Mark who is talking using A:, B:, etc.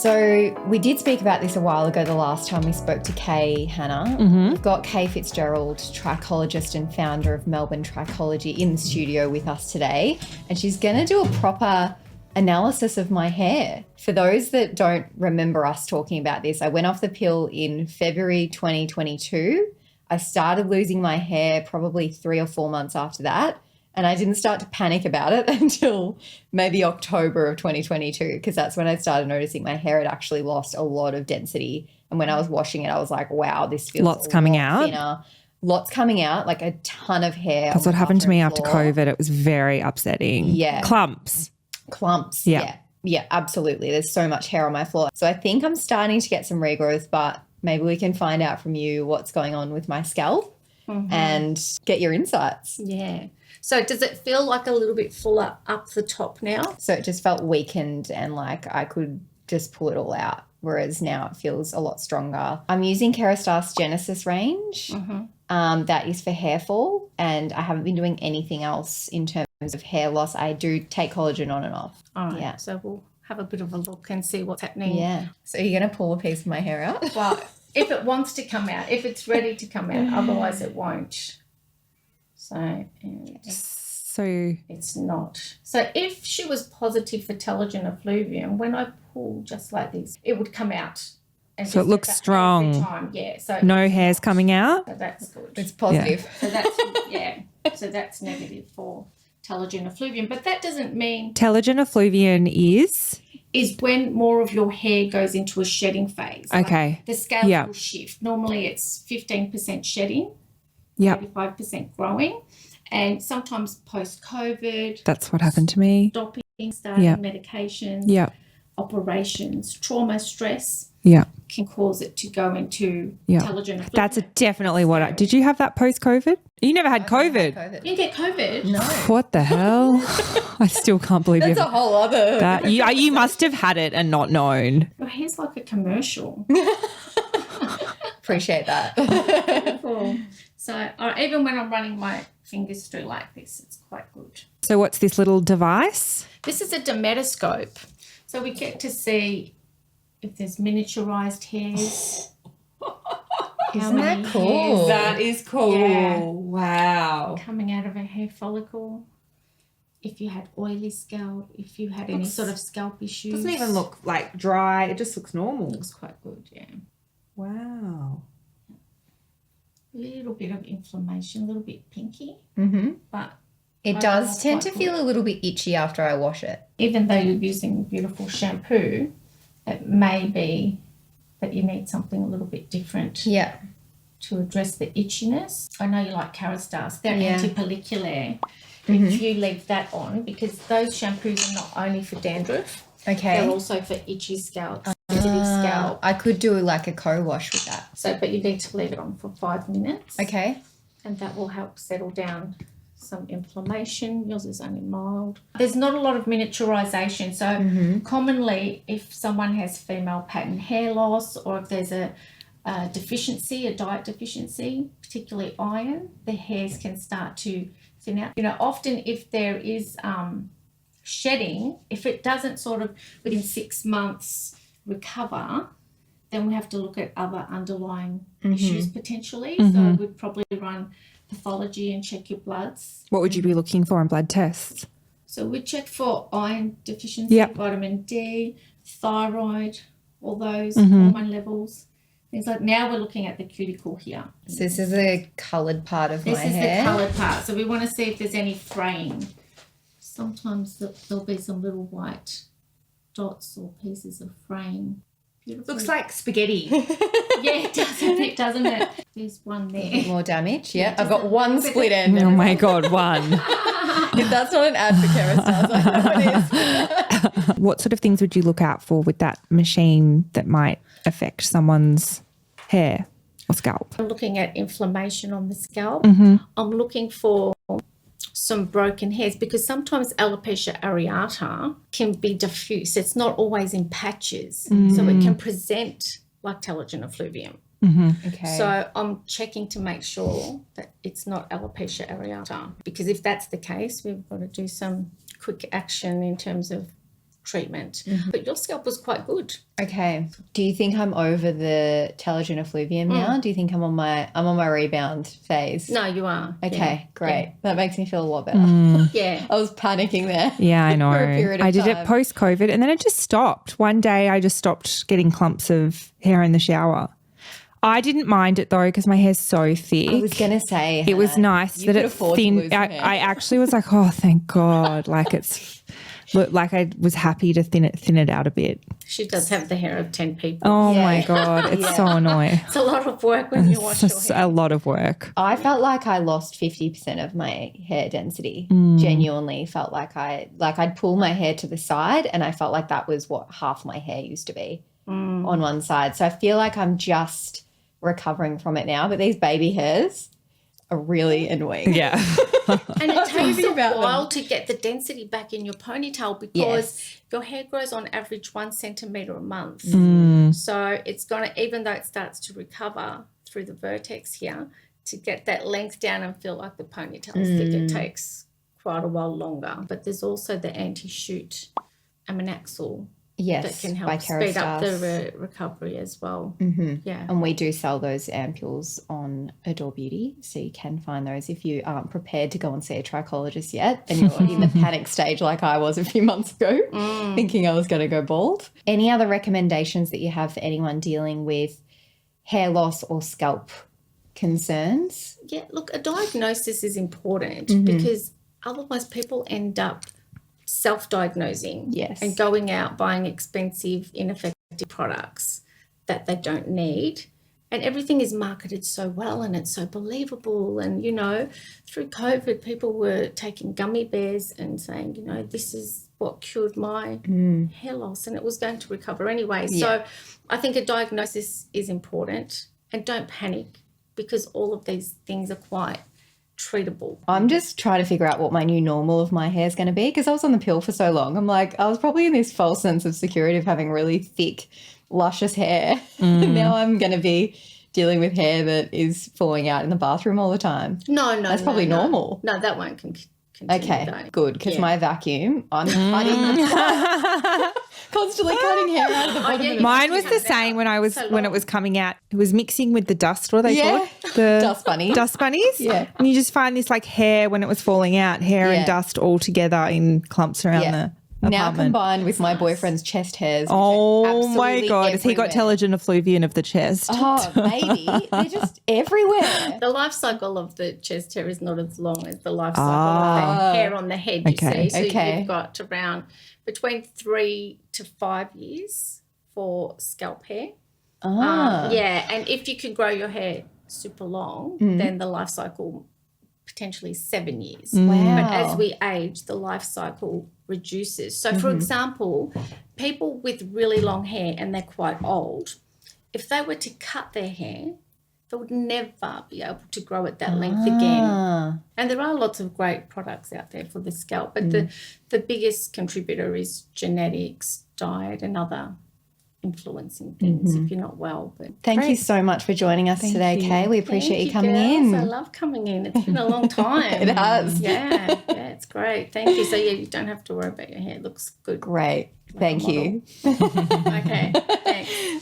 A: So we did speak about this a while ago, the last time we spoke to Kay, Hannah. We've got Kay Fitzgerald, trichologist and founder of Melbourne Trichology, in the studio with us today. And she's going to do a proper analysis of my hair. For those that don't remember us talking about this, I went off the pill in February 2022. I started losing my hair probably 3 or 4 months after that. And I didn't start to panic about it until maybe October of 2022, because that's when I started noticing my hair had actually lost a lot of density. And when I was washing it, I was like, wow, this feels
B: Lots coming out.
A: thinner. Lots coming out, like a ton of hair.
B: That's what happened to me after COVID. It was very upsetting.
A: Yeah.
B: Clumps.
A: Yeah. Yeah, absolutely. There's so much hair on my floor. So I think I'm starting to get some regrowth, but maybe we can find out from you what's going on with my scalp and get your insights.
C: Yeah. So does it feel like a little bit fuller up the top now?
A: So it just felt weakened and like I could just pull it all out, whereas now it feels a lot stronger. I'm using Kerastase Genesis range. That is for hair fall, and I haven't been doing anything else in terms of hair loss. I do take collagen on and off.
C: All right.
A: Yeah.
C: So we'll have a bit of a look and see what's happening.
A: Yeah. So you're going to pull a piece of my hair out?
C: Well, if it wants to come out, if it's ready to come out, otherwise it won't. So it's not. So if she was positive for telogen effluvium, when I pull just like this, it would come out. And
B: So it looks
C: every
B: strong.
C: time. Yeah. So
B: No hair's coming out.
C: So that's good.
A: It's positive.
C: So that's So that's negative for telogen effluvium. But that doesn't mean
B: Telogen effluvium is
C: when more of your hair goes into a shedding phase.
B: okay.
C: Like the scale will shift. Normally it's 15% shedding, 85% growing. And sometimes post-COVID,
B: That's what happened to me.
C: stopping, starting medications, operations, trauma, stress can cause it to go into telogen effluvium.
B: That's definitely what did you have that post-COVID? You never had COVID.
C: You didn't get COVID?
A: No.
B: What the hell? I still can't believe
A: That's a whole other.
B: that. You must have had it and not known.
C: Your hair's like a commercial.
A: Appreciate that.
C: Cool. So even when I'm running my fingers through like this, it's quite good.
B: So what's this little device?
C: This is a dermatoscope. So we get to see if there's miniaturized hairs.
A: Isn't that cool?
B: That is cool.
C: Yeah.
B: Wow.
C: Coming out of a hair follicle. If you had oily scalp, if you had any sort of scalp issues.
B: Doesn't even look like dry. It just looks normal.
C: Looks quite good, yeah.
B: Wow.
C: A little bit of inflammation, a little bit pinky, but
A: It does tend to feel a little bit itchy after I wash it.
C: even though you're using beautiful shampoo, it may be that you need something a little bit different
A: Yeah.
C: to address the itchiness. I know you like Kerastase. They're
A: Yeah.
C: anti-pellicular. If you leave that on, because those shampoos are not only for dandruff,
A: Okay.
C: they're also for itchy scalp, sensitive scalp.
A: I could do like a co-wash with that.
C: So, but you need to leave it on for 5 minutes.
A: Okay.
C: And that will help settle down some inflammation. Yours is only mild. There's not a lot of miniaturization. So commonly, if someone has female pattern hair loss, or if there's a deficiency, a diet deficiency, particularly iron, the hairs can start to thin out. You know, often if there is shedding, if it doesn't sort of within 6 months recover, then we have to look at other underlying issues potentially. So we'd probably run pathology and check your bloods.
B: What would you be looking for in blood tests?
C: So we check for iron deficiency, vitamin D, thyroid, all those hormone levels. Things like now we're looking at the cuticle here.
A: So this is the coloured part of my hair.
C: This is the coloured part. So we want to see if there's any fraying. Sometimes there'll be some little white dots or pieces of fraying. Beautiful.
B: Looks like spaghetti.
C: Yeah, it does a bit, doesn't it? There's one there.
A: More damage. Yeah. I've got one split end.
B: Oh my God, one.
A: If that's not an ad for Kerastase, I don't know what is.
B: What sort of things would you look out for with that machine that might affect someone's hair or scalp?
C: I'm looking at inflammation on the scalp. I'm looking for some broken hairs, because sometimes alopecia areata can be diffuse. It's not always in patches. So it can present like telogen effluvium.
A: Okay.
C: So I'm checking to make sure that it's not alopecia areata, because if that's the case, we've got to do some quick action in terms of treatment. But your scalp was quite good.
A: Okay. Do you think I'm over the telogen effluvium now? Do you think I'm on my rebound phase?
C: No, you are.
A: Okay, great. That makes me feel a lot better.
C: Yeah.
A: I was panicking there.
B: Yeah, I know.
A: For a period of
B: I did it
A: time.
B: post-COVID and then it just stopped. One day I just stopped getting clumps of hair in the shower. I didn't mind it though because my hair's so thick.
A: I was going to say,
B: it was
A: Hannah,
B: nice
A: you
B: that
A: could
B: it
A: afford to lose
B: thinned.
A: your hair.
B: I actually was like, oh, thank God. Like like I was happy to thin it out a bit.
C: She does have the hair of 10 people.
B: Oh
A: Yeah.
B: my God. It's so annoying.
C: It's a lot of work when you wash your
B: It's
C: hair.
B: a lot of work.
A: I felt like I lost 50% of my hair density. Genuinely felt like I'd pull my hair to the side and I felt like that was what half my hair used to be on one side. So I feel like I'm just recovering from it now, but these baby hairs are really annoying.
B: Yeah.
C: And it takes a
A: about them.
C: while to get the density back in your ponytail because
A: Yes.
C: your hair grows on average 1 centimetre a month.
B: Mm.
C: So it's going to, even though it starts to recover through the vertex here, to get that length down and feel like the ponytail is thick, it takes quite a while longer. But there's also the anti-shoot Aminaxil that
A: Yes,
C: can
A: by
C: help speed up
A: Kerastase.
C: the recovery as well. Yeah.
A: And we do sell those ampules on Adore Beauty. So you can find those if you aren't prepared to go and see a trichologist yet and you're in the panic stage like I was a few months ago, thinking I was going to go bald. Any other recommendations that you have for anyone dealing with hair loss or scalp concerns?
C: Yeah, look, a diagnosis is important because otherwise people end up self-diagnosing
A: Yes.
C: and going out buying expensive, ineffective products that they don't need. And everything is marketed so well and it's so believable. And, you know, through COVID, people were taking gummy bears and saying, you know, this is what cured my hair loss and it was going to recover anyway. So I think a diagnosis is important and don't panic because all of these things are quite treatable.
A: I'm just trying to figure out what my new normal of my hair is going to be because I was on the pill for so long. I'm like, I was probably in this false sense of security of having really thick, luscious hair. Now I'm going to be dealing with hair that is falling out in the bathroom all the time.
C: No,
A: That's probably normal.
C: No, that won't continue.
A: Okay,
C: though.
A: good, because
C: Yeah.
A: my vacuum, I'm cutting, constantly cutting hair out of the bottom
C: yeah,
A: of the
B: Mine was
C: You
B: the
C: have that
B: same when I was
C: so
B: when it
C: long.
B: was coming out. It was mixing with the dust. What are they
A: Yeah.
B: called? The
A: Dust bunnies.
B: Dust bunnies.
A: Yeah.
B: And you just find this like hair when it was falling out, hair
A: Yeah.
B: and dust all together in clumps around
A: Yeah.
B: the
A: Now
B: apartment.
A: combined with my boyfriend's chest hairs. which are
B: Oh my
A: absolutely
B: God! Has he got
A: everywhere.
B: telogen effluvium of the chest?
A: Oh, maybe. They're just everywhere.
C: The life cycle of the chest hair is not as long as the life cycle of the hair on the head, you
B: Okay.
C: see. So
A: Okay.
C: you've got around between 3 to 5 years for scalp hair. Yeah, and if you can grow your hair super long, then the life cycle potentially 7 years.
A: Wow.
C: But as we age, the life cycle reduces. So, for example, people with really long hair and they're quite old, if they were to cut their hair, they would never be able to grow it that length again.
A: Ah.
C: And there are lots of great products out there for the scalp, but the biggest contributor is genetics, diet, and other influencing things if you're not well. But
A: Thank you so much for joining us today,
B: you.
A: Kay. We appreciate
C: Thank
A: you coming
C: girls. I
A: in.
C: love coming in. It's been a long time.
A: It has.
C: Yeah, it's great. Thank you. So yeah, you don't have to worry about your hair. It looks good.
A: Great. Thank you.
C: Okay. Thanks.